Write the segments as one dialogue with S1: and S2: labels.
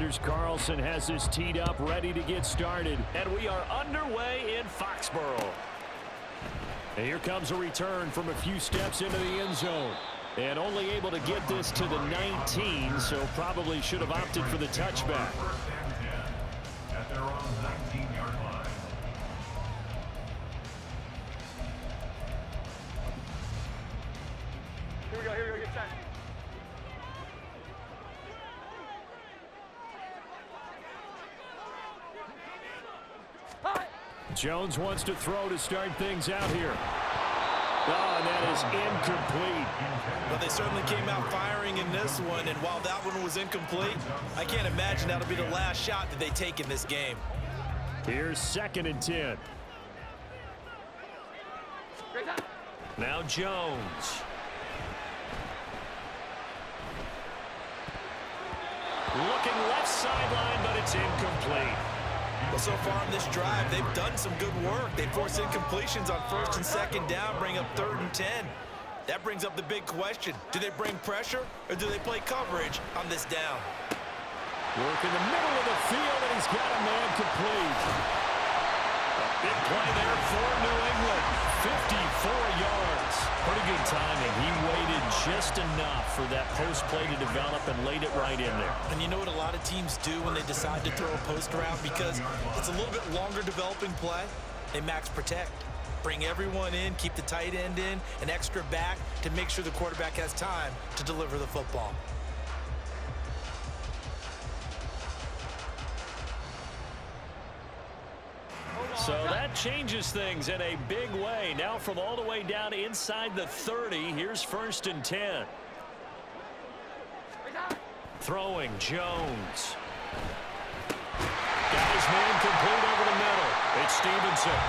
S1: Anders Carlson has this teed up, ready to get started. And we are underway in Foxborough. And here comes a return from a few steps into the end zone. And only able to get this to the 19, so probably should have opted for the touchback.
S2: At their own 19-yard line.
S3: Here we go, get set.
S1: Jones wants to throw to start things out here. Oh, and that is incomplete.
S4: Well, they certainly came out firing in this one, and while that one was incomplete, I can't imagine that'll be the last shot that they take in this game.
S1: Here's 2nd and 10. Now Jones. Looking left sideline, but it's incomplete.
S4: Well, so far in this drive, they've done some good work. They forced incompletions on 1st and 2nd down, bring up 3rd and 10. That brings up the big question. Do they bring pressure, or do they play coverage on this down?
S1: Work in the middle of the field, and he's got a man complete. A big play there for New England. 54 yards. Pretty good timing. He waited just enough for that post play to develop and laid it right in there.
S4: And you know what a lot of teams do when they decide to throw a post route? Because it's a little bit longer developing play. They max protect. Bring everyone in, keep the tight end in, an extra back to make sure the quarterback has time to deliver the football.
S1: So that changes things in a big way. Now from all the way down inside the 30, here's 1st and 10. Throwing, Jones. Got his man complete over the middle. It's Stevenson.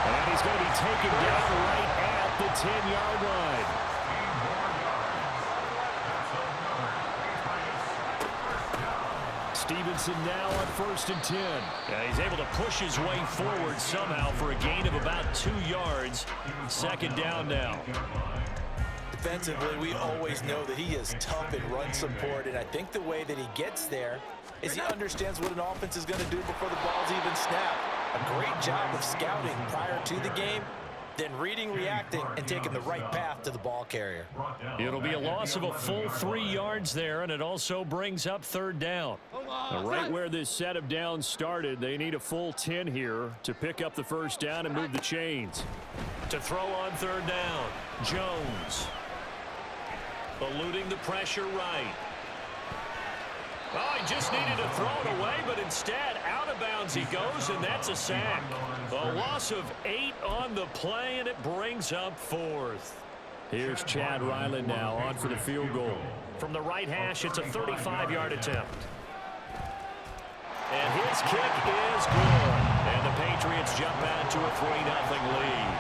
S1: And he's going to be taken down right at the 10-yard line. Stevenson now on 1st and 10. Yeah, he's able to push his way forward somehow for a gain of about 2 yards. 2nd down now.
S4: Defensively, we always know that he is tough in run support, and I think the way that he gets there is he understands what an offense is going to do before the ball's even snapped. A great job of scouting prior to the game, then reading, reacting, and taking the right path to the ball carrier.
S1: It'll be a loss of a full 3 yards there, and it also brings up 3rd down. Right where this set of downs started, they need a full 10 here to pick up the 1st down and move the chains. To throw on 3rd down, Jones. Eluding the pressure right. Oh, he just needed to throw it away, but instead, out of bounds he goes, and that's a sack. A loss of 8 on the play, and it brings up 4th. Here's Chad Ryland now on for the field goal. From the right hash, it's a 35-yard attempt. And his kick is good. And the Patriots jump out to a 3-0 lead.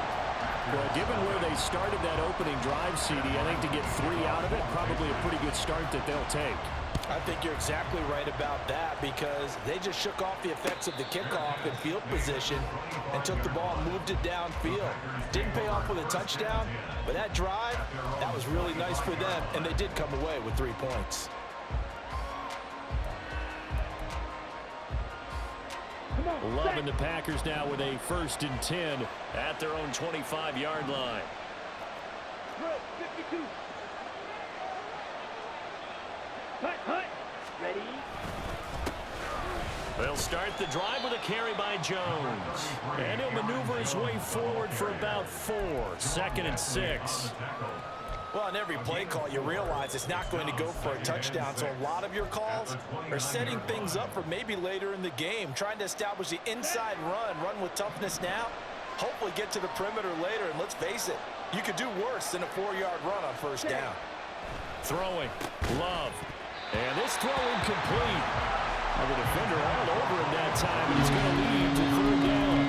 S1: Well, given where they started that opening drive, CD, I think to get 3 out of it, probably a pretty good start that they'll take.
S4: I think you're exactly right about that because they just shook off the effects of the kickoff in field position and took the ball and moved it downfield. Didn't pay off with a touchdown, but that drive, that was really nice for them, and they did come away with 3 points.
S1: Loving the Packers now with a 1st and 10 at their own 25-yard line.
S3: 52. Ready?
S1: They'll start the drive with a carry by Jones. And he'll maneuver his way forward for about 4. 2nd and 6.
S4: Well, on every play call, you realize it's not going to go for a touchdown, so a lot of your calls are setting things up for maybe later in the game, trying to establish the inside run with toughness now, hopefully get to the perimeter later, and let's face it, you could do worse than a 4-yard run on 1st down.
S1: Throwing, Love, and this throw incomplete. And the defender all over him that time, and he's going to lead to 3rd down.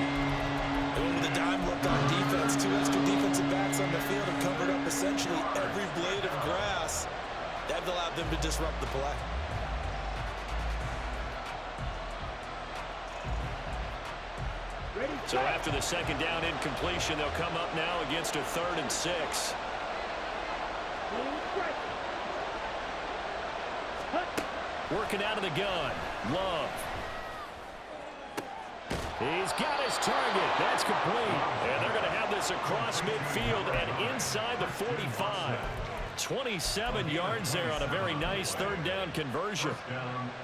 S4: And with the dime look on defense, 2 extra defensive backs on the field have covered up essentially every blade of grass. That allowed them to disrupt the play.
S1: So after the 2nd down incompletion, they'll come up now against a 3rd and 6. Working out of the gun. Love. He's got his target. That's complete. And they're going to have this across midfield and inside the 45. 27 yards there on a very nice third down conversion.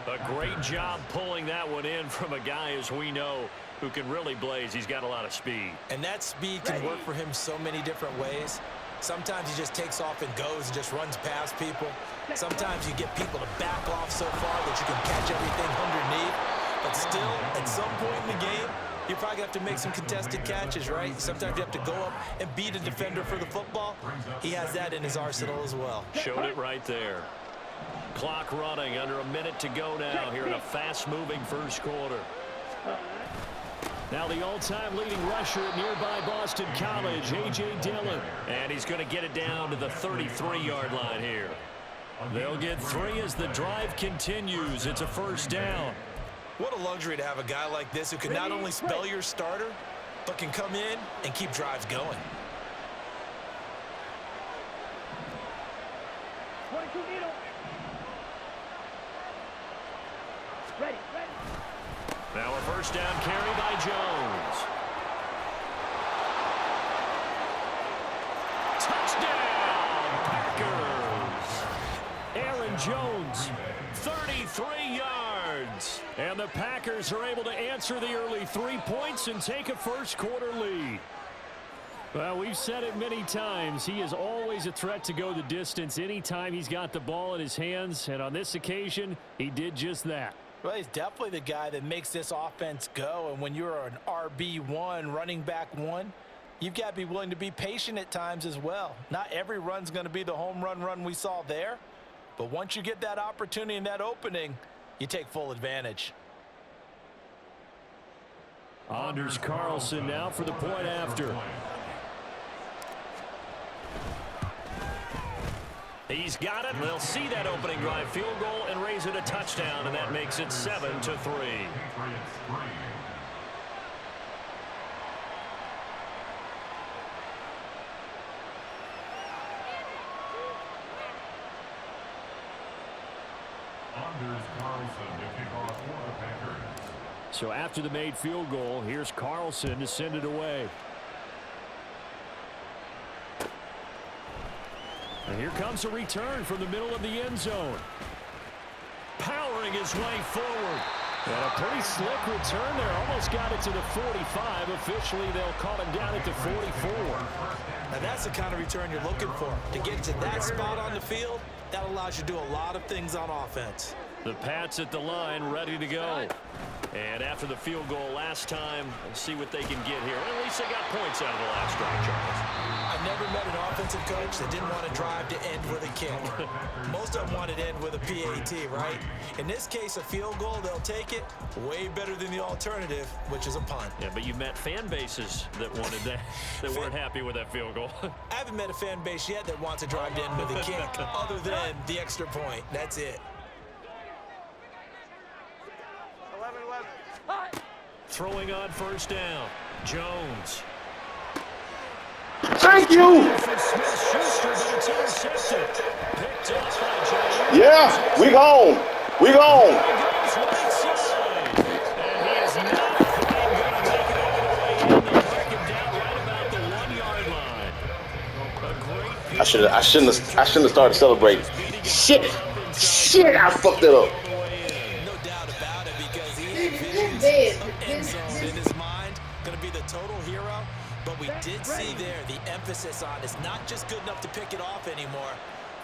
S1: A great job pulling that one in from a guy, as we know, who can really blaze. He's got a lot of speed.
S4: And that speed can work for him so many different ways. Sometimes he just takes off and goes and just runs past people. Sometimes you get people to back off so far that you can catch everything underneath. But still, at some point in the game, you probably have to make some contested catches, right? Sometimes you have to go up and beat a defender for the football. He has that in his arsenal as well.
S1: Showed it right there. Clock running, under a minute to go now here in a fast-moving first quarter. Now the all-time leading rusher at nearby Boston College, A.J. Dillon. And he's going to get it down to the 33-yard line here. They'll get 3 as the drive continues. It's a first down.
S4: What a luxury to have a guy like this who can not only spell your starter, but can come in and keep drives going.
S1: Now a first down carry by Jones. Touchdown, Packers. Aaron Jones, 33 yards. And the Packers are able to answer the early 3 points and take a first quarter lead. Well, we've said it many times. He is always a threat to go the distance anytime he's got the ball in his hands. And on this occasion, he did just that.
S4: Well, he's definitely the guy that makes this offense go. And when you're an RB1, running back one, you've got to be willing to be patient at times as well. Not every run's going to be the home run we saw there. But once you get that opportunity and that opening, you take full advantage.
S1: Anders Carlson now for the point after. He's got it. They'll see that opening drive field goal and raise it a touchdown, and that makes it 7-3. So after the made field goal, here's Carlson to send it away. And here comes a return from the middle of the end zone. Powering his way forward. And a pretty slick return there. Almost got it to the 45. Officially, they'll call him down at the 44.
S4: Now that's the kind of return you're looking for. To get to that spot on the field, that allows you to do a lot of things on offense.
S1: The Pats at the line, ready to go. And after the field goal last time, let's see what they can get here. At least they got points out of the last drive, Charles.
S4: I've never met an offensive coach that didn't want to drive to end with a kick. Most of them want to end with a PAT, right? In this case, a field goal, they'll take it. Way better than the alternative, which is a punt.
S1: Yeah, but you met fan bases that wanted that, that weren't happy with that field goal.
S4: I haven't met a fan base yet that wants to drive to end with a kick, other than the extra point. That's it.
S3: 11-11.
S1: Throwing on first down. Jones.
S5: Thank you. Yeah, we gone. We gone. I shouldn't have started celebrating. Shit, I fucked it up.
S4: No doubt about it, because he envisions end zone in his mind, going to be the total hero. But we did see there the emphasis on it's not just good enough to pick it off anymore.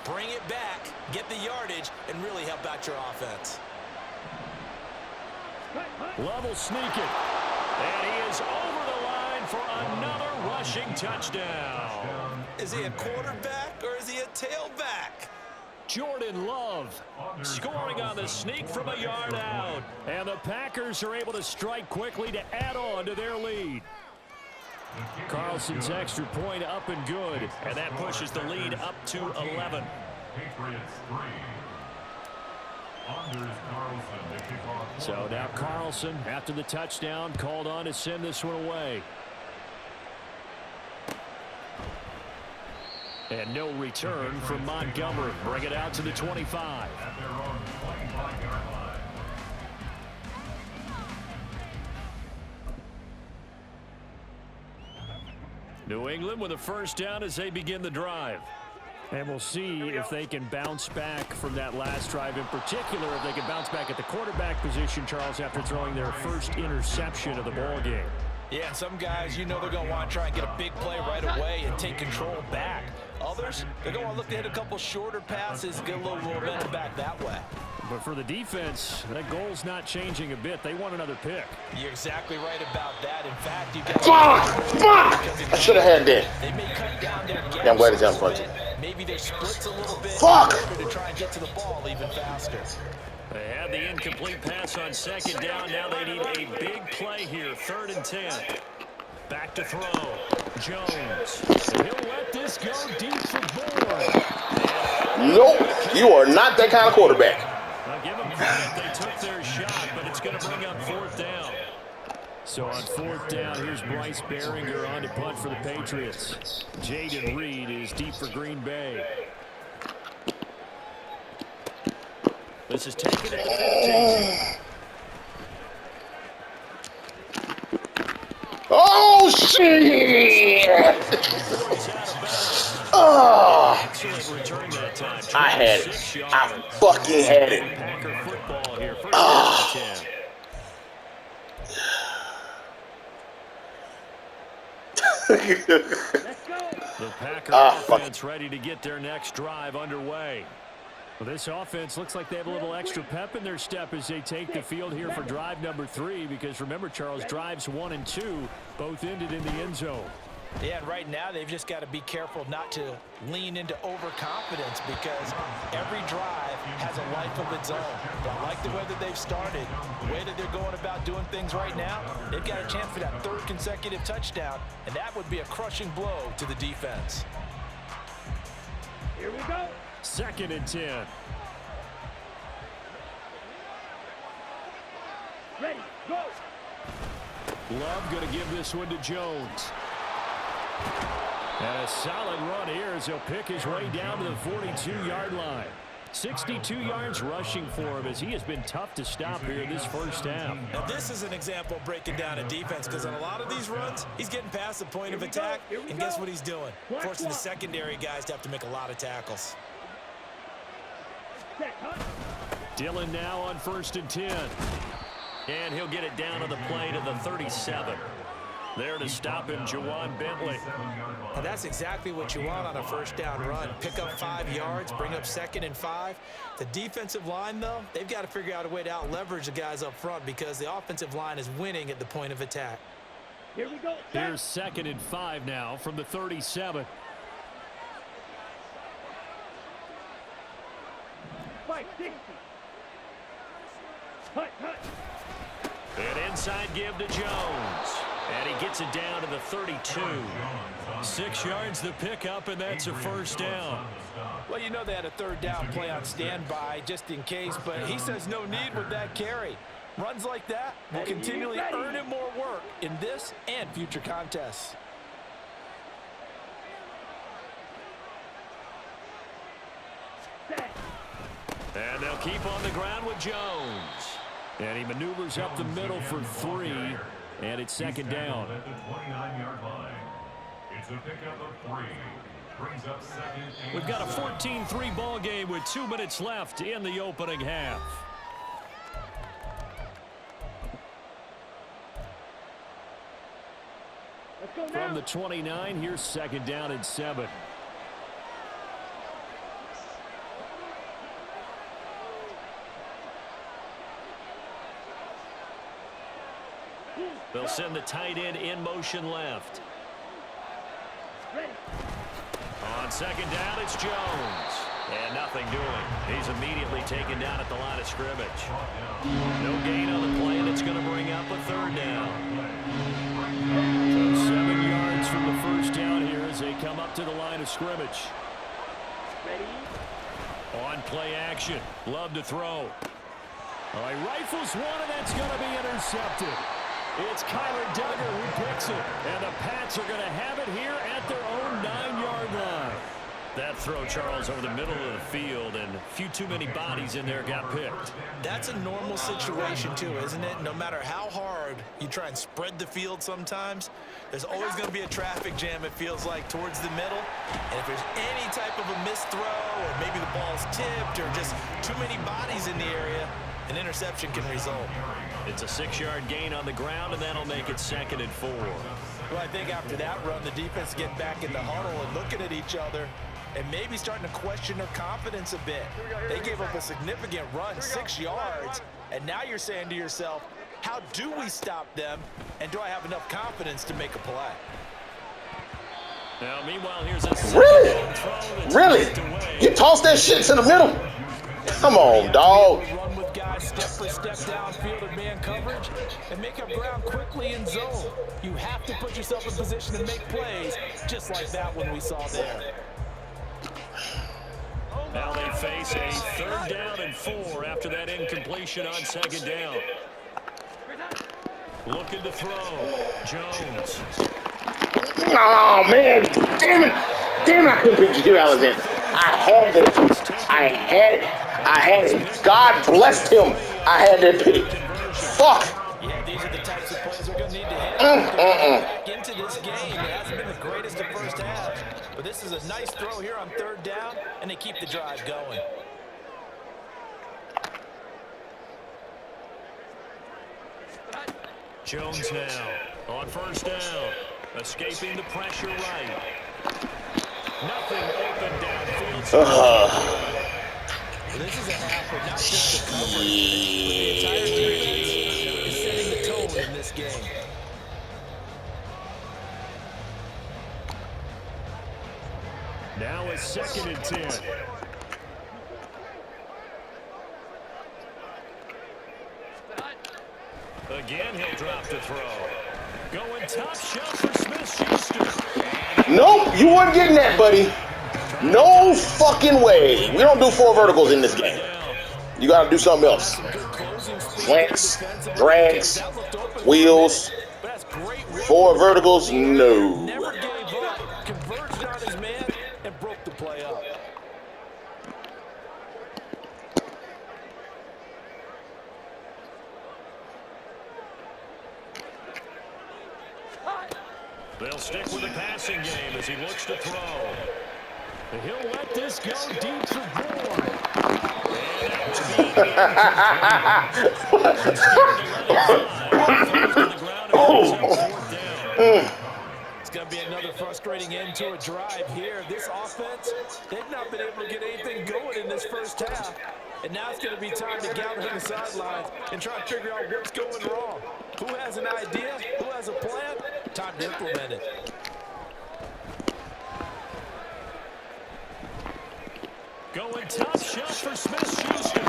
S4: Bring it back, get the yardage, and really help out your offense.
S1: Level sneak it. And he is over the line for another rushing touchdown.
S4: Is he a quarterback or is he a tailback?
S1: Jordan Love scoring on the sneak from a yard out. And the Packers are able to strike quickly to add on to their lead. Carlson's extra point up and good. And that pushes the lead up to 11. So now Carlson, after the touchdown, called on to send this one away. And no return from Montgomery. Bring it out to the 25.
S2: At their own 25-yard line.
S1: New England with a first down as they begin the drive. And we'll see if they can bounce back from that last drive, in particular if they can bounce back at the quarterback position, Charles, after throwing their first interception of the ball game.
S4: Yeah, and some guys, you know they're going to want to try and get a big play right away and take control back. Others, they're going to want to look to hit a couple shorter passes, get a little momentum back that way.
S1: But for the defense, that goal's not changing a bit. They want another pick.
S4: You're exactly right about that. In fact, you got
S5: Fuck! I should have had that.
S4: They may cut down their gaps.
S5: Yeah, I'm glad it's down front.
S4: Maybe their splits a little bit.
S5: Fuck!
S4: To try and get to the ball even faster.
S1: They had the incomplete pass on second down. Now they need a big play here. 3rd and 10. Back to throw. Jones. And he'll let this go deep for Bourne.
S5: Nope, you are not that kind of quarterback.
S1: I'll give them credit. They took their shot, but it's going to bring up 4th down. So on 4th down, here's Bryce Behringer on to punt for the Patriots. Jaden Reed is deep for Green Bay. This is taken at the 15.
S5: Oh, shit! Oh, I had it. I fucking had it.
S1: Packer football here. First
S5: Oh.
S1: The Packer offense ready to get their next drive underway. Well, this offense looks like they have a little extra pep in their step as they take the field here for drive number 3, because remember, Charles, drives 1 and 2 both ended in the end zone.
S4: Yeah, and right now they've just got to be careful not to lean into overconfidence, because every drive has a life of its own. I like the way that they've started, the way that they're going about doing things right now. They've got a chance for that 3rd consecutive touchdown, and that would be a crushing blow to the defense.
S3: Here we go.
S1: 2nd and 10.
S3: Ready, go.
S1: Love going to give this one to Jones. And a solid run here as he'll pick his way down to the 42-yard line. 62 yards rushing for him, as he has been tough to stop here this first half.
S4: Now this is an example of breaking down a defense, because on a lot of these runs, he's getting past the point of attack, and guess what he's doing? Forcing the secondary guys to have to make a lot of tackles.
S1: Dylan now on 1st and 10. And he'll get it down to the play to the 37. There to stop him, Jawan Bentley.
S4: Now that's exactly what you want on a first down run. Pick up 5 yards, bring up 2nd and 5. The defensive line, though, they've got to figure out a way to out-leverage the guys up front, because the offensive line is winning at the point of attack.
S3: Here we go.
S1: Here's 2nd and 5 now from the 37.
S3: 560. Hut, hut.
S1: An inside give to Jones. And he gets it down to the 32. 6 yards the pickup, and that's a first down.
S4: Well, you know they had a 3rd down play on standby just in case, but he says no need with that carry. Runs like that will continually earn him more work in this and future contests.
S1: And they'll keep on the ground with Jones. And he maneuvers up the middle for 3, and it's 2nd down.
S2: At the 29-yard line. It's a pickup of 3. Brings up 2nd and
S1: We've got a 14-3 ball game with 2 minutes left in the opening half.
S3: Let's go now.
S1: From the 29, here's 2nd down and 7. They'll send the tight end in motion left.
S3: Ready.
S1: On 2nd down, it's Jones. And nothing doing. He's immediately taken down at the line of scrimmage. No gain on the play, and it's going to bring up a 3rd down. So 7 yards from the first down here as they come up to the line of scrimmage.
S3: Ready.
S1: On play action. Love to throw. All right, rifles one, and that's going to be intercepted. It's Kyler Duggar who picks it. And the Pats are going to have it here at their own 9-yard line. That throw, Charles, over the middle of the field, and a few too many bodies in there got picked.
S4: That's a normal situation, too, isn't it? No matter how hard you try and spread the field sometimes, there's always going to be a traffic jam, it feels like, towards the middle. And if there's any type of a missed throw, or maybe the ball's tipped, or just too many bodies in the area, an interception can result.
S1: It's a 6-yard gain on the ground, and that'll make it 2nd and 4.
S4: Well, I think after that run, the defense getting back in the huddle and looking at each other and maybe starting to question their confidence a bit. They gave up a significant run, 6 yards, and now you're saying to yourself, how do we stop them, and do I have enough confidence to make a play?
S1: Now, meanwhile, here's a
S5: Really? You toss that shit to the middle? Come on, dog.
S4: Run with guys step for step downfield in man coverage and make up ground quickly in zone. You have to put yourself in position to make plays, just like that one we saw there.
S1: Now they face a 3rd down and 4 after that incompletion on 2nd down. Looking to throw. Jones.
S5: Oh, man. Damn it. Damn it, I couldn't pick you out of it. I had it. God blessed him. I had that pick. Fuck.
S4: Yeah, these are the types of plays we're going to need to hit back into this game. It hasn't been the greatest of first half, but this is a nice throw here on 3rd down, and they keep the drive going.
S1: Jones now on 1st down. Escaping the pressure right. Nothing open downfield.
S4: This is a half where not just the coverage, but the entire defense is setting the tone in this game.
S1: Now it's 2nd and 10. Again, he'll drop the throw. Going top shelf for Smith-Schuster.
S5: Nope, you weren't getting that, buddy. No fucking way. We don't do 4 verticals in this game. You got to do something else. Slants, drags, wheels, 4 verticals, no.
S4: Never gave up, converged on his man, and broke the play up.
S1: They'll stick with the passing game as he looks to throw. He'll let this go deep for Gore.
S4: It's going to be another frustrating end to a drive here. This offense, they've not been able to get anything going in this first half. And now it's going to be time to gather on the sidelines and try to figure out what's going wrong. Who has an idea? Who has a plan? Time to implement it.
S1: Going top shelf for Smith-Schuster.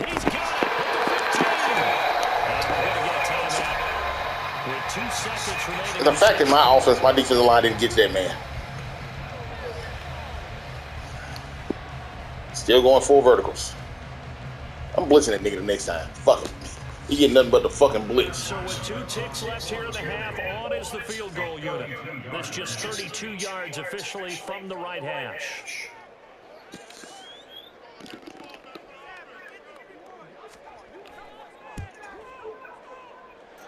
S1: He's got it at the 15. And we're going to get a timeout with 2 seconds remaining.
S5: The fact that my defensive line didn't get to that man. Still going 4 verticals. I'm blitzing that nigga the next time. Fuck him. He getting nothing but the fucking blitz.
S1: So with 2 ticks left here in the half, on is the field goal unit. That's just 32 yards officially from the right hash.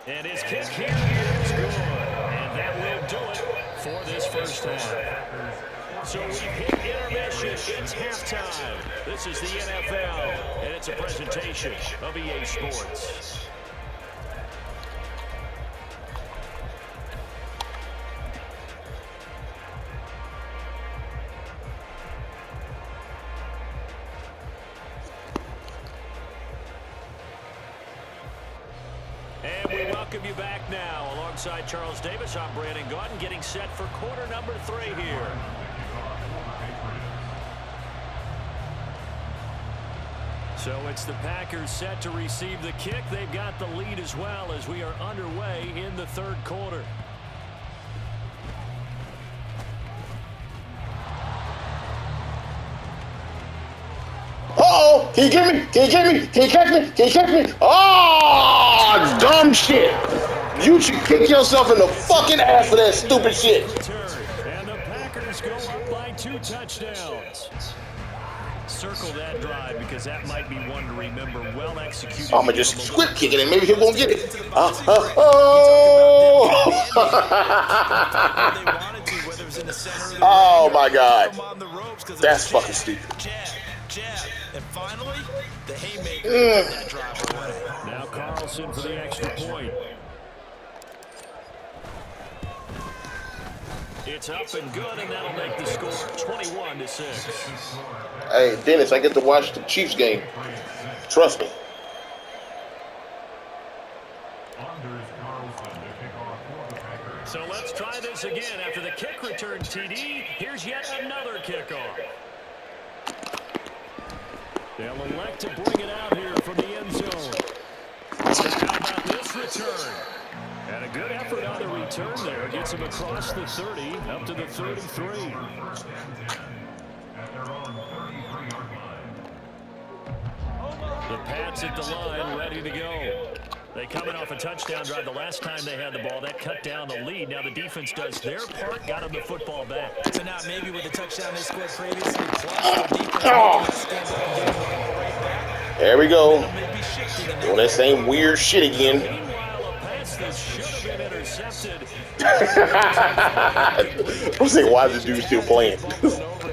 S1: And his kick here is good. And that will do it for this first half. So we've hit intermission. It's halftime. This is the NFL, and it's a presentation of EA Sports. And we welcome you back now. Alongside Charles Davis, I'm Brandon Gaudin, getting set for quarter number 3 here. So it's the Packers set to receive the kick. They've got the lead as well as we are underway in the 3rd quarter.
S5: Uh-oh! Can you get me? Can you get me? Can you catch me? Can you catch me? Oh, dumb shit! You should kick yourself in the fucking ass for that stupid shit.
S1: And the Packers go up by 2 touchdowns. Circle that drive because that might be one to remember. Well executed.
S5: I'm gonna just squib kick it and maybe he'll go get it. Oh my God. That's fucking stupid.
S4: And finally, the haymaker put that drive away.
S1: Now Carlson for the extra point. It's up and good, and that'll make the score 21-6.
S5: Hey, Dennis, I get to watch the Chiefs game. Trust me.
S1: So let's try this again. After the kick return TD, here's yet another kickoff. They'll elect to bring it out here from the end zone. How about this return? And a good effort on the return there. Gets him across the 30, up to the 33. The Pats at the line, ready to go. They coming off a touchdown drive the last time they had the ball. That cut down the lead. Now the defense does their part, got them the football back.
S4: So now maybe with the touchdown they scored previously, plus the defense
S5: There we go. Doing that same weird shit again.
S1: Meanwhile, a pass that should have been intercepted.
S5: I'm saying, why is this dude still playing?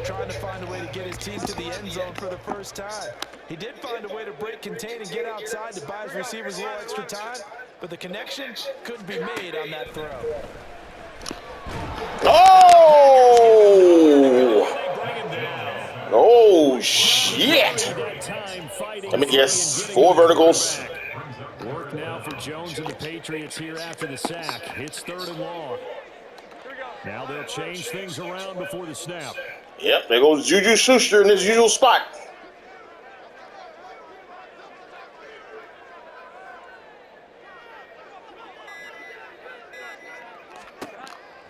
S4: Trying to find a way to get his team to the end zone for the first time. He did find a way to break, contain, and get outside to buy his receivers a little extra time, but the connection couldn't be made on that throw.
S5: Oh! Oh, shit! Let me guess. 4 verticals.
S1: Work now for Jones and the Patriots here after the sack. It's 3rd and long. Now they'll change things around before the snap.
S5: Yep, there goes Juju Schuster in his usual spot.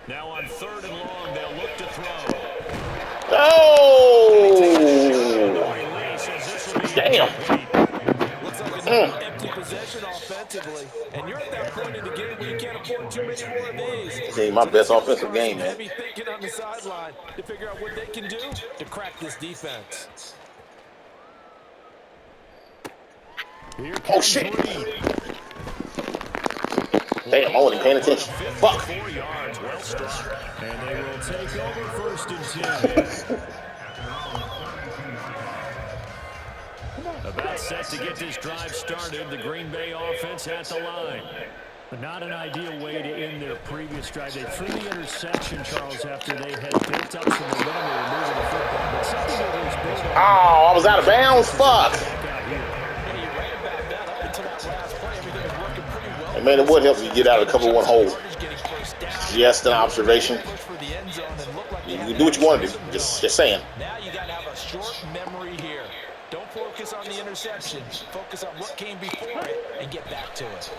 S1: Now on 3rd and long, they'll look to throw.
S5: Oh! Damn.
S4: Looks like an empty possession offensively, and you're at that point in the game where you can't afford too many more of these.
S5: This ain't my best offensive game, man.
S4: Heavy thinking on the sideline to figure out what they can do to crack this defense.
S5: Oh, shit. Damn, I wasn't paying attention. Fuck.
S1: 4 yards, well struck. And they will take over 1st and 10. About set to get this drive started. The Green Bay offense at the line. But not an ideal way to end their previous drive. They threw the interception, Charles, after they had built up some momentum. They were moving the football. But something that was built up.
S5: Oh, I was out of bounds. Fuck. Hey, man, it would help you get out of the cover 1 hole. Just an observation. You can do what you want to do. Just saying.
S4: Now you got to have a short memory here. Don't focus on the interception. Focus on what came before it and get back to it.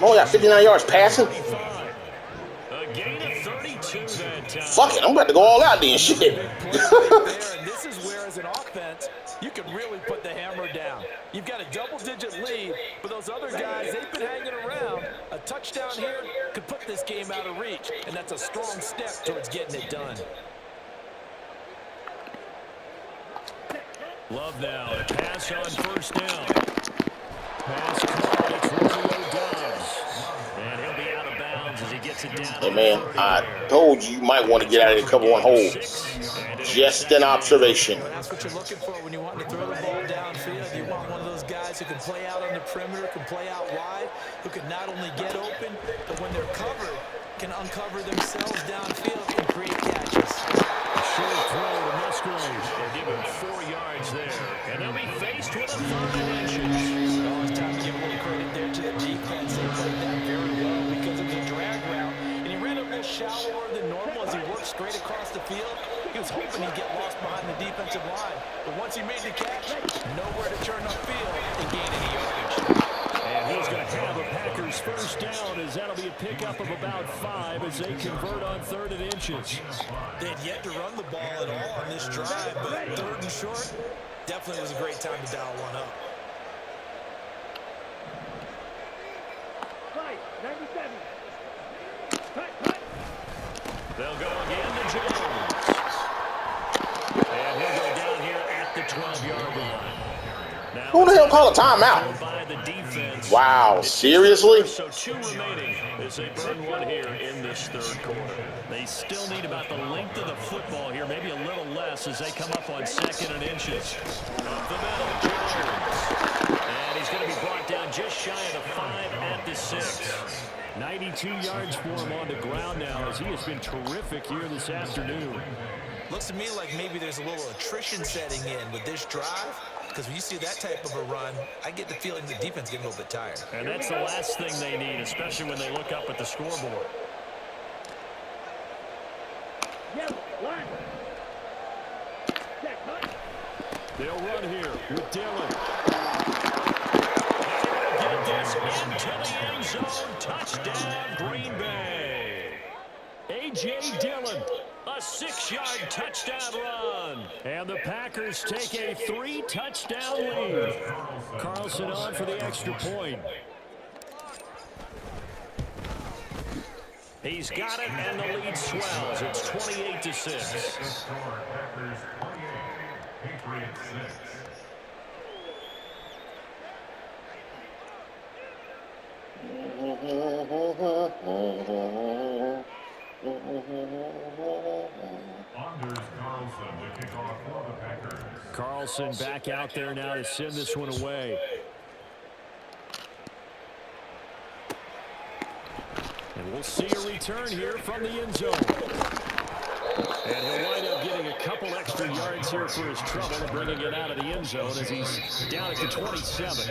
S5: Only got 59 yards passing.
S1: A gain of 32 that time.
S5: Fuck it, I'm about to go all out then. Shit.
S4: This is where, as an offense, you can really put the hammer down. You've got a double-digit lead, but those other guys, they've been hanging around. A touchdown here could put this game out of reach, and that's a strong step towards getting it done.
S1: Love now. A pass on 1st down. Pass caught. It's Romeo Doubs. And he'll be out of bounds as he gets it down.
S5: Hey, man, I told you might want to get out of the cover 1 hole. Just an observation.
S4: That's what you're looking for when you want to throw the ball downfield. You want one of those guys who can play out on the perimeter, can play out wide, who can not only get open, but when they're covered, can uncover themselves downfield and create catches.
S1: Short throw to Musgrave. They'll give him 4 yards there. And they'll be faced with a 3rd and inches.
S4: Well, it's time to give a little credit there to the defense. They played that very well because of the drag route. And he ran a little shallower than normal as he worked straight across the field. He was hoping he'd get lost behind the defensive line. But once he made the catch, nowhere to turn upfield and gain any yardage.
S1: And he's going to have a Packers 1st down as that'll be a pickup of about 5 as they convert on 3rd and inches.
S4: They had yet to run the ball at all on this drive, but 3rd and short definitely was a great time to dial one up.
S3: 97. Cut.
S1: They'll go again to Jones. And he'll go down here at the 12-yard line. Now,
S5: Who the hell called a timeout?
S1: by the defense.
S5: Wow, seriously?
S1: So 2 remaining as they burn 1 here in this third quarter. They still need about the length of the football here, maybe a little less as they come up on 2nd and inches. Up the middle, Jones. And he's going to be brought down just shy of the 5 at the 6. 92 yards for him on the ground now as he has been terrific here this afternoon.
S4: Looks to me like maybe there's a little attrition setting in with this drive. Because when you see that type of a run, I get the feeling the defense getting a little bit tired.
S1: And that's the last thing they need, especially when they look up at the scoreboard.
S3: Yellow, line. Check, cut.
S1: They'll run here with Dillon. Get this into the end zone. Touchdown, Green Bay. A.J. Dillon. A 6-yard touchdown run. And the Packers take a 3-touchdown lead. Carlson on for the extra point. He's got it, and the lead swells. It's 28-6.
S2: Packers 28, Patriots 6. Anders Carlson to kick off for the Packers.
S1: Carlson back out there now to send this one away. And we'll see a return here from the end zone. And he'll wind up getting a couple extra yards here for his trouble and bringing it out of the end zone as he's down at the 27.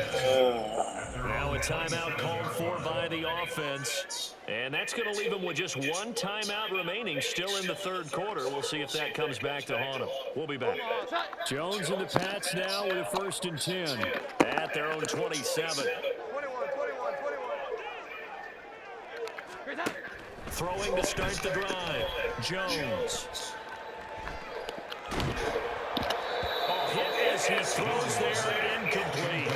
S1: Now a timeout called for by the offense. And that's going to leave him with just 1 timeout remaining still in the third quarter. We'll see if that comes back to haunt him. We'll be back. Jones and the Pats now with a 1st and 10 at their own 27. Throwing to start the drive. Jones. Hit as he throws there, incomplete.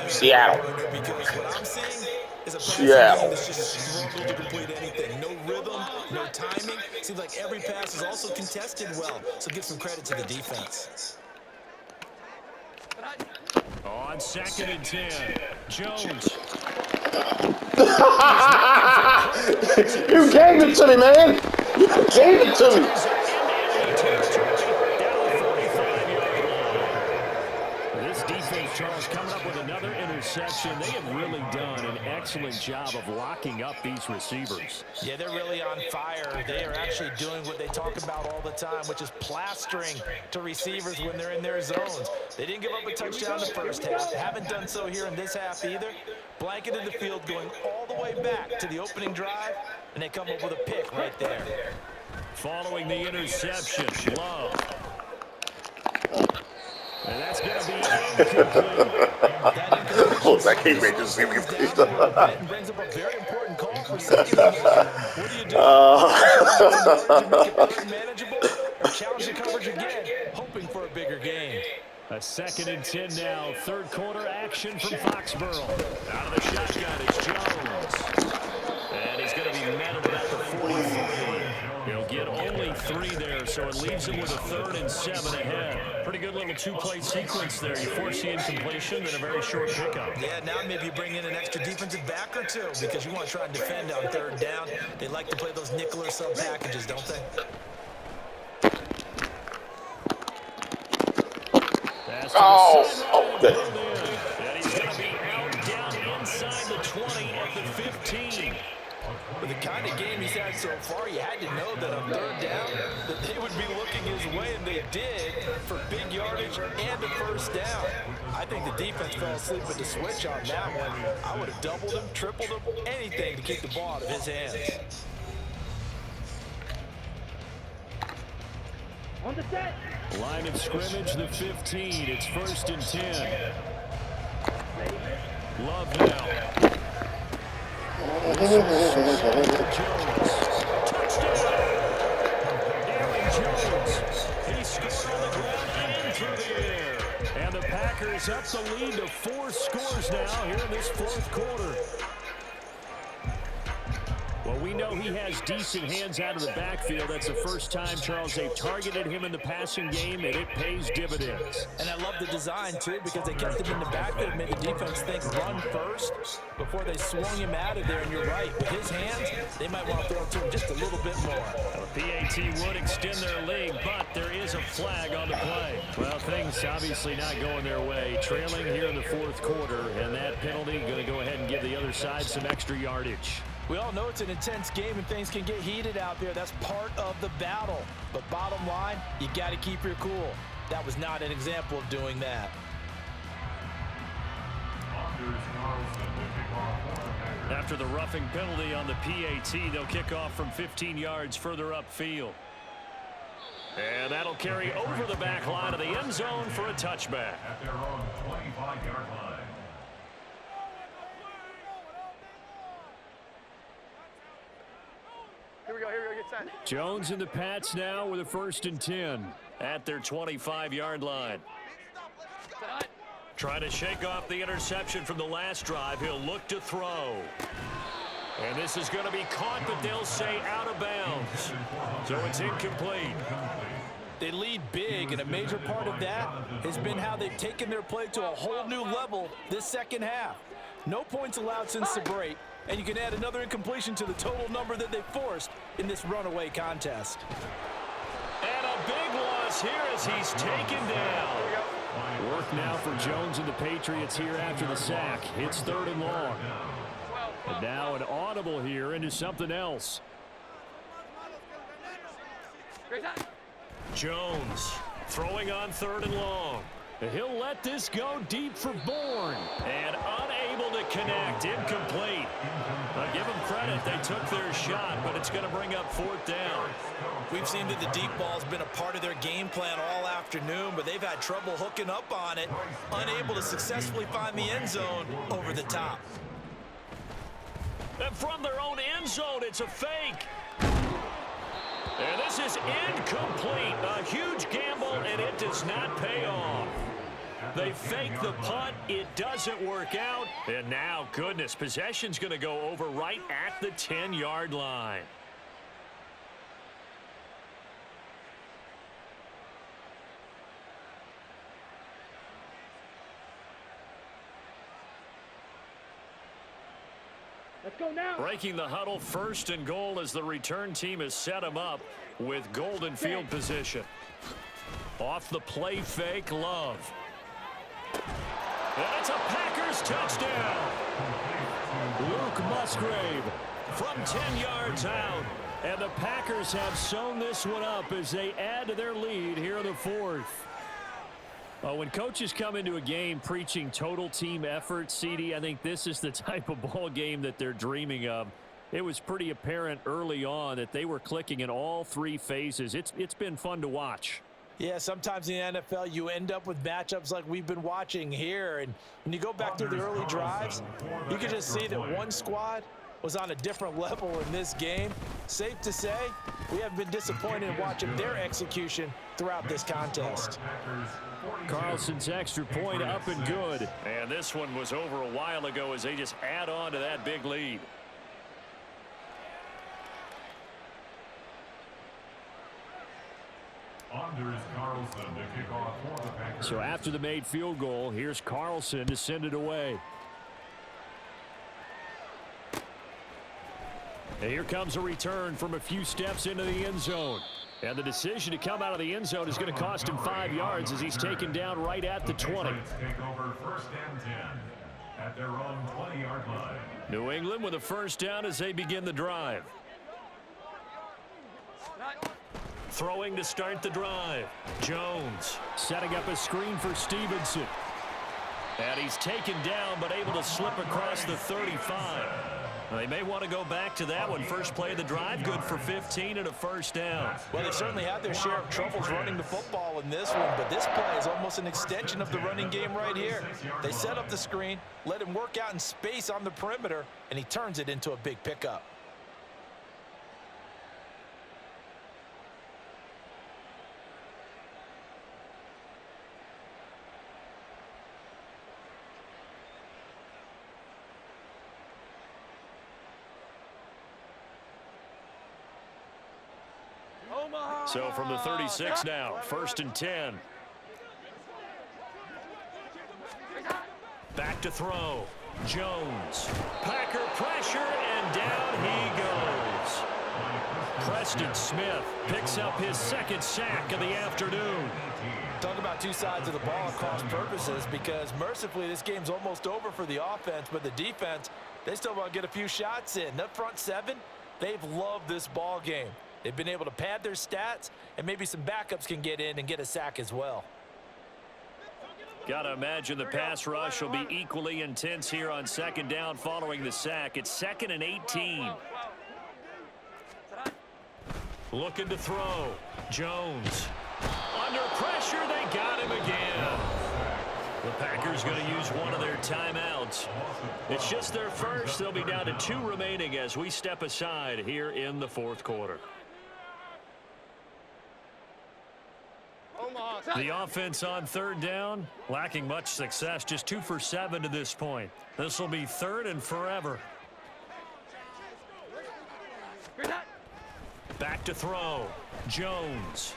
S5: Seattle.
S4: Because what I'm seeing is a
S5: Seattle.
S4: that's just struggled to complete anything. No rhythm, no timing. Seems like every pass is also contested well. So give some credit to the defense.
S1: On 2nd and 10. Jones.
S5: You gave it to me, man. You gave it to me.
S1: This defense, Charles, coming up with another interception. They have really done an excellent job of locking up these receivers.
S4: Yeah, they're really on fire. They are actually doing what they talk about all the time, which is plastering to receivers when they're in their zones. They didn't give up a touchdown the first half. Haven't done so here in this half either. Blanketed the field going all the way back to the opening drive, and they come up with a pick right there.
S1: Following the interception, Love. And that's going to be incomplete.
S5: I can't make this seem complete.
S4: Brings up a very important call for 2nd and 1. What do you do? Make it manageable or challenge the coverage again, hoping for a bigger gain.
S1: A 2nd and 10 now. Third quarter action from Foxborough. Out of the shotgun is Jones. And he's going to be met at about the 43. He'll get only 3 there, so it leaves him with a 3rd and 7 ahead. Pretty good little 2-play sequence there. You force the incompletion and a very short pickup.
S4: Yeah, now maybe you bring in an extra defensive back or 2 because you want to try and defend on 3rd down. They like to play those nickel or sub packages, don't they?
S5: Oh, good.
S1: And he's going to be out down inside the 20 at the 15.
S4: With the kind of game he's had so far, you had to know that on 3rd down that they would be looking his way, and they did for big yardage and a 1st down. I think the defense fell asleep with the switch on that one. I would have doubled him, tripled him, anything to keep the ball out of his hands.
S3: On the set.
S1: Line of scrimmage, the 15. It's 1st and 10. Love now. Jones. Touchdown. Aaron Jones. He scored on the ground and through the air. And the Packers up the lead to 4 scores now here in this 4th quarter. Well, we know he has decent hands out of the backfield. That's the first time, Charles, they've targeted him in the passing game, and it pays dividends.
S4: And I love the design, too, because they kept him in the backfield, made the defense think run first before they swung him out of there. And you're right, with his hands, they might want to throw it to him just a little bit more.
S1: Well, the PAT would extend their lead, but there is a flag on the play. Well, things obviously not going their way. Trailing here in the fourth quarter, and that penalty going to go ahead and give the other side some extra yardage.
S4: We all know it's an intense game and things can get heated out there. That's part of the battle. But bottom line, you got to keep your cool. That was not an example of doing that.
S1: After the roughing penalty on the PAT, they'll kick off from 15 yards further upfield. And that'll carry over the back line of the end zone for a touchback.
S2: At their own 25-yard line.
S6: Here we go, get set.
S1: Jones and the Pats now with a 1st and 10 at their 25-yard line. Trying to shake off the interception from the last drive. He'll look to throw. And this is going to be caught, but they'll say out of bounds. So it's incomplete.
S4: They lead big, and a major part of that has been how they've taken their play to a whole new level this second half. No points allowed since the break, and you can add another incompletion to the total number that they forced in this runaway contest.
S1: And a big loss here as he's taken down. Work now for Jones and the Patriots here after the sack. It's 3rd and long. And now an audible here into something else. Jones throwing on 3rd and long. He'll let this go deep for Bourne. And unable to connect. Incomplete. Give them credit. They took their shot, but it's going to bring up 4th down.
S4: We've seen that the deep ball's been a part of their game plan all afternoon, but they've had trouble hooking up on it, unable to successfully find the end zone over the top.
S1: And from their own end zone, it's a fake. And this is incomplete. A huge gamble, and it does not pay off. They fake the punt. It doesn't work out. And now, goodness, possession's going to go over right at the 10-yard line.
S3: Let's go now.
S1: Breaking the huddle, 1st and goal as the return team has set him up with golden field position. Off the play fake, Love. And it's a Packers touchdown. Luke Musgrave from 10 yards out. And the Packers have sewn this one up as they add to their lead here in the 4th. When coaches come into a game preaching total team effort, CD, I think this is the type of ball game that they're dreaming of. It was pretty apparent early on that they were clicking in all 3 phases. It's been fun to watch.
S4: Yeah, sometimes in the NFL you end up with matchups like we've been watching here. And when you go back through the early drives, you can just see that one squad was on a different level in this game. Safe to say, we have been disappointed in watching their execution throughout this contest.
S1: Carlson's extra point up and good. And this one was over a while ago as they just add on to that big lead. So after the made field goal, here's Carlson to send it away. And here comes a return from a few steps into the end zone. And the decision to come out of the end zone is going to cost him 5 yards as he's taken down right at the 20.
S2: Take over 1st and 10 at their own 20-yard line.
S1: New England with a 1st down as they begin the drive. Throwing to start the drive. Jones setting up a screen for Stevenson. And he's taken down but able to slip across the 35. They may want to go back to that one. First play of the drive, good for 15 and a 1st down.
S4: Well, they certainly had their share of troubles running the football in this one, but this play is almost an extension of the running game right here. They set up the screen, let him work out in space on the perimeter, and he turns it into a big pickup.
S1: So from the 36 now, 1st and 10. Back to throw. Jones. Packer pressure, and down he goes. Preston Smith picks up his 2nd sack of the afternoon.
S4: Talk about two sides of the ball at cross purposes, because mercifully this game's almost over for the offense, but the defense, they still want to get a few shots in. That front 7, they've loved this ball game. They've been able to pad their stats, and maybe some backups can get in and get a sack as well.
S1: Got to imagine the pass rush will be equally intense here on 2nd down following the sack. It's 2nd and 18. Looking to throw. Jones. Under pressure, they got him again. The Packers going to use one of their timeouts. It's just their first. They'll be down to 2 remaining as we step aside here in the 4th quarter. The offense on 3rd down, lacking much success, just 2 for 7 to this point. This will be 3rd and forever. Back to throw. Jones.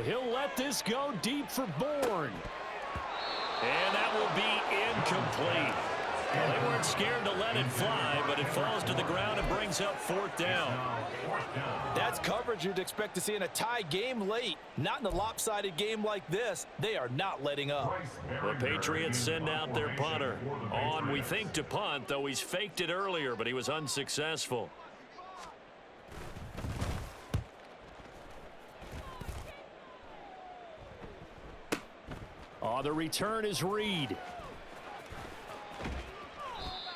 S1: He'll let this go deep for Bourne. And that will be incomplete. Well, they weren't scared to let it fly, but it falls to the ground and brings up 4th down.
S4: That's coverage you'd expect to see in a tie game late. Not in a lopsided game like this. They are not letting up.
S1: The Patriots send out their punter. On, we think, to punt, though he's faked it earlier, but he was unsuccessful. The return is Reed.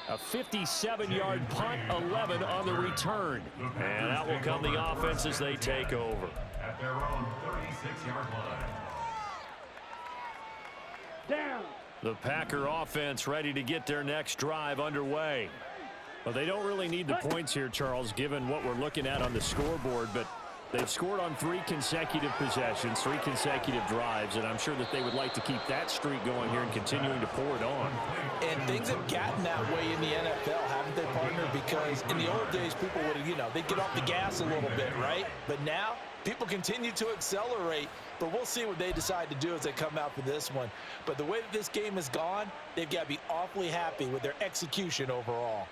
S1: A 57-yard punt, 11 on the return. And out will come the offense as they take over.
S2: At their own 36-yard line.
S3: Down.
S1: The Packer offense ready to get their next drive underway. Well, they don't really need the points here, Charles, given what we're looking at on the scoreboard, but they've scored on 3 consecutive possessions, 3 consecutive drives, and I'm sure that they would like to keep that streak going here and continuing to pour it on.
S4: And things have gotten that way in the NFL, haven't they, partner? Because in the old days, people would have, they'd get off the gas a little bit, right? But now, people continue to accelerate, but we'll see what they decide to do as they come out for this one. But the way that this game has gone, they've got to be awfully happy with their execution overall.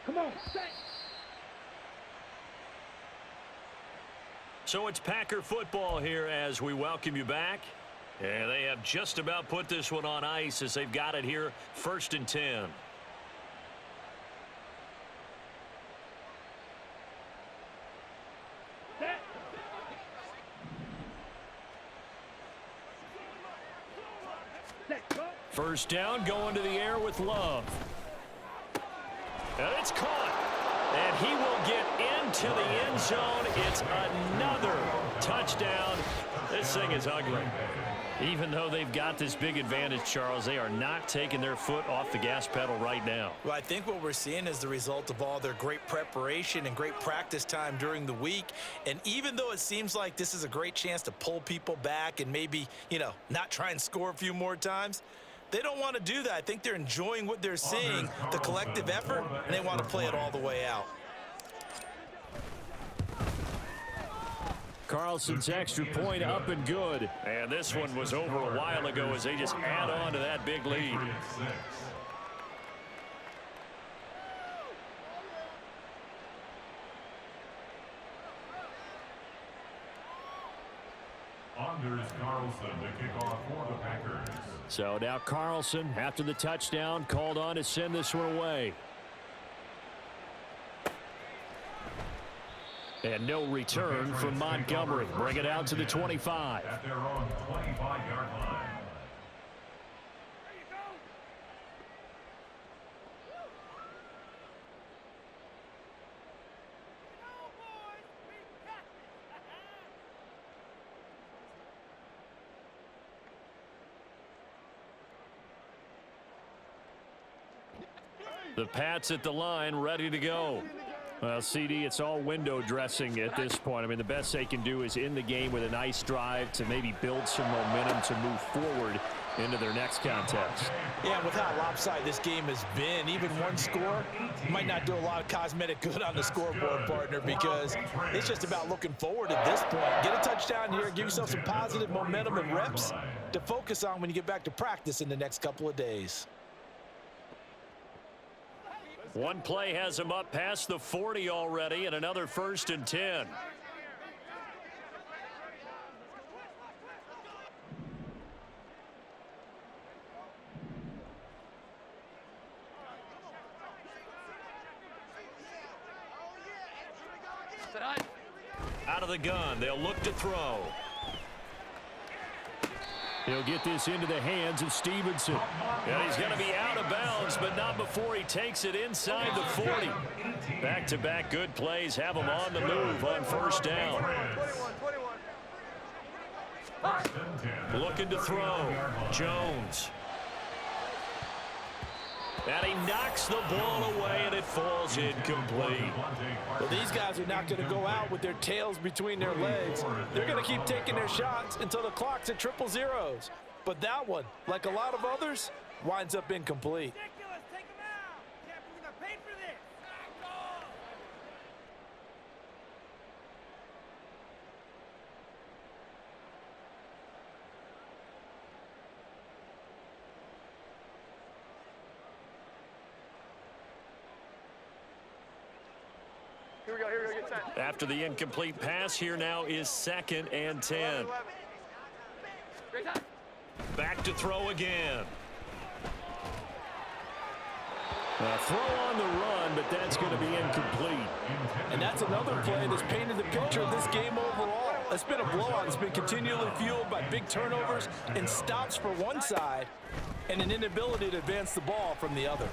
S3: Come on, set.
S1: So it's Packer football here as we welcome you back. And they have just about put this one on ice as they've got it here, 1st and 10.
S3: Set. Set. Go.
S1: 1st down, going to the air with Love. And it's caught. And he will get into the end zone. It's another touchdown. This thing is ugly. Even though they've got this big advantage, Charles, they are not taking their foot off the gas pedal right now.
S4: Well, I think what we're seeing is the result of all their great preparation and great practice time during the week. And even though it seems like this is a great chance to pull people back and maybe, not try and score a few more times, they don't want to do that. I think they're enjoying what they're seeing, the collective effort, and they want to play it all the way out.
S1: Carlson's extra point up and good. And this one was over a while ago as they just add on to that big lead.
S2: Anders Carlson to kick off for the Packers.
S1: So now Carlson, after the touchdown, called on to send this one away. And no return from Montgomery. Bring it out to the 25.
S2: At their own 25-yard line.
S1: The Pats at the line, ready to go. Well, CD, it's all window dressing at this point. I mean, the best they can do is in the game with a nice drive to maybe build some momentum to move forward into their next contest.
S4: Yeah, with how lopsided this game has been, even one score might not do a lot of cosmetic good on the scoreboard, partner, because it's just about looking forward at this point. Get a touchdown here, give yourself some positive momentum and reps to focus on when you get back to practice in the next couple of days.
S1: One play has him up past the 40 already, and another 1st and 10. Out of the gun, they'll look to throw. He'll get this into the hands of Stevenson. And he's going to be out of bounds, but not before he takes it inside the 40. Back-to-back good plays have him on the move on 1st down. Looking to throw. Jones. And he knocks the ball away, and it falls incomplete.
S4: Well, these guys are not going to go out with their tails between their legs. They're going to keep taking their shots until the clock's at 000. But that one, like a lot of others, winds up incomplete.
S6: Here we go, get set.
S1: After the incomplete pass, here now is 2nd and 10. Back to throw again. Throw on the run, but that's going to be incomplete.
S4: And that's another play that's painted the picture of this game overall. It's been a blowout. It's been continually fueled by big turnovers and stops for one side and an inability to advance the ball from the other.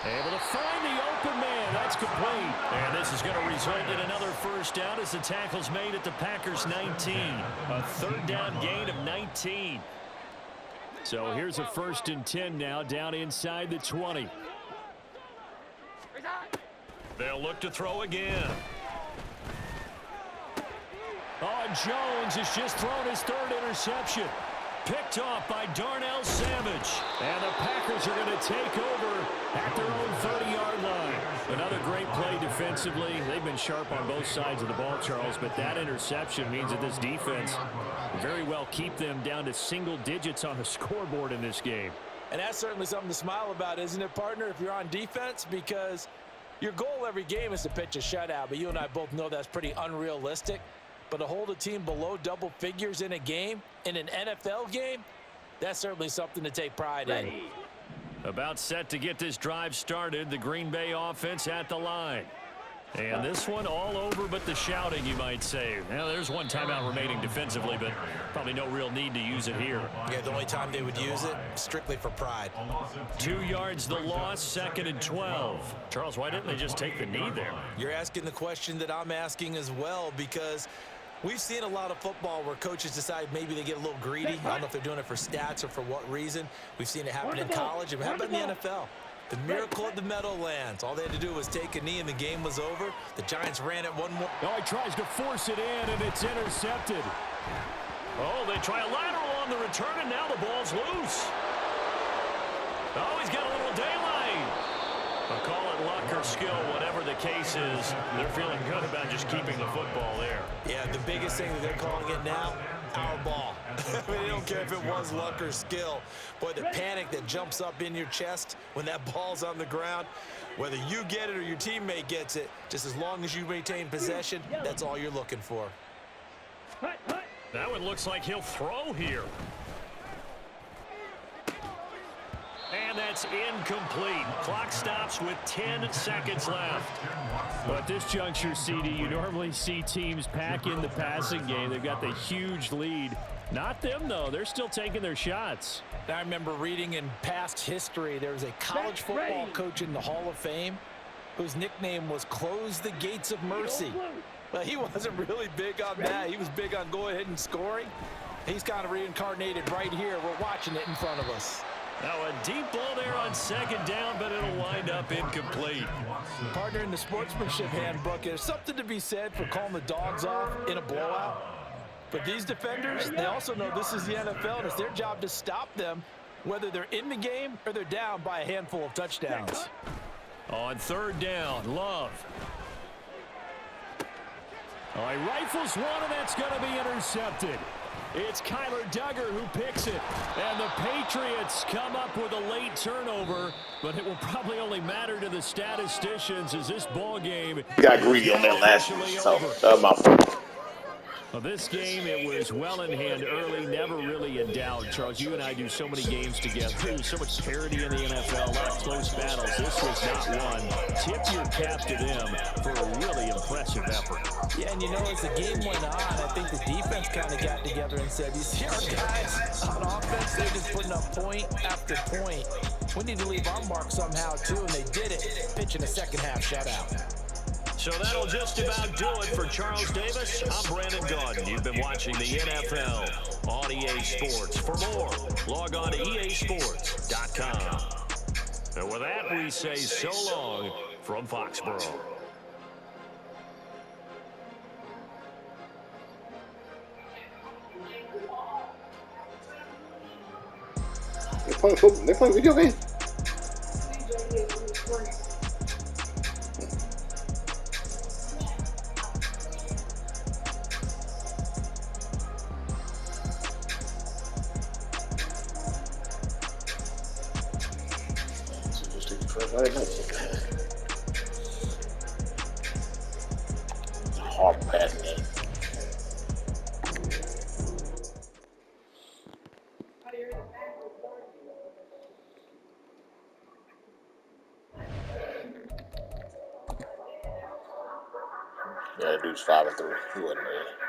S1: Able to find the open man. That's complete. And this is going to result in another 1st down as the tackle's made at the Packers 19. A 3rd down gain of 19. So here's a 1st and 10 now down inside the 20. They'll look to throw again. Oh, Jones has just thrown his 3rd interception. Picked off by Darnell Savage. And the Packers are going to take over at their own 30-yard line. Another great play defensively. They've been sharp on both sides of the ball, Charles, but that interception means that this defense very well keep them down to single digits on the scoreboard in this game.
S4: And that's certainly something to smile about, isn't it, partner, if you're on defense? Because your goal every game is to pitch a shutout, but you and I both know that's pretty unrealistic. But to hold a team below double figures in a game, in an NFL game, that's certainly something to take pride in.
S1: About set to get this drive started, the Green Bay offense at the line. And this one all over but the shouting, you might say. Now, there's one timeout remaining defensively, but probably no real need to use it here.
S4: Yeah, the only time they would use it, strictly for pride.
S1: 2 yards the loss, 2nd and 12. Charles, why didn't they just take the knee there?
S4: You're asking the question that I'm asking as well, because we've seen a lot of football where coaches decide maybe they get a little greedy. I don't know if they're doing it for stats or for what reason. We've seen it happen in college. It happened in the NFL. The miracle of the Meadowlands. All they had to do was take a knee and the game was over. The Giants ran it one more.
S1: Oh, he tries to force it in, and it's intercepted. Oh, they try a lateral on the return, and now the ball's loose. Oh, he's got a little daylight. I'll call it luck or skill, whatever the case is. They're feeling good about just keeping the football there.
S4: Yeah, the biggest thing that they're calling it now, our ball. I mean, they don't care if it was luck or skill. Boy, the panic that jumps up in your chest when that ball's on the ground, whether you get it or your teammate gets it, just as long as you maintain possession, that's all you're looking for.
S1: That one looks like he'll throw here. And that's incomplete. Clock stops with 10 seconds left. But at this juncture, CD, you normally see teams pack in the passing game. They've got the huge lead. Not them, though. They're still taking their shots.
S4: I remember reading in past history, there was a college football coach in the Hall of Fame whose nickname was Close the Gates of Mercy. Well, he wasn't really big on that. He was big on go ahead and scoring. He's kind of reincarnated right here. We're watching it in front of us.
S1: Now a deep ball there on second down, but it'll wind up incomplete.
S4: Partner, in the sportsmanship handbook, there's something to be said for calling the dogs off in a blowout. But these defenders, they also know this is the NFL, and it's their job to stop them, whether they're in the game or they're down by a handful of touchdowns.
S1: On third down, Love. Oh, he rifles one, and that's going to be intercepted. It's Kyler Duggar who picks it. And the Patriots come up with a late turnover, but it will probably only matter to the statisticians as this ball game
S5: Got greedy on that last one, so my fault.
S1: Well, this game, it was well in hand early, never really in doubt. Charles, you and I do so many games together. There's so much parity in the NFL, a lot of close battles. This was not one. Tip your cap to them for a really impressive effort.
S4: Yeah, and you know, as the game went on, I think the defense kind of got together and said, you see our guys on offense, they're just putting up point after point. We need to leave our mark somehow, too, and they did it, pitching a second-half shutout.
S1: So that'll just about do it for Charles Davis. I'm Brandon Gaudin. You've been watching the NFL on EA Sports. For more, log on to easports.com. And with that, we say so long from Foxborough.
S5: They playing video games? Hard pass game. Yeah, that dude's 5-3. He wasn't ready.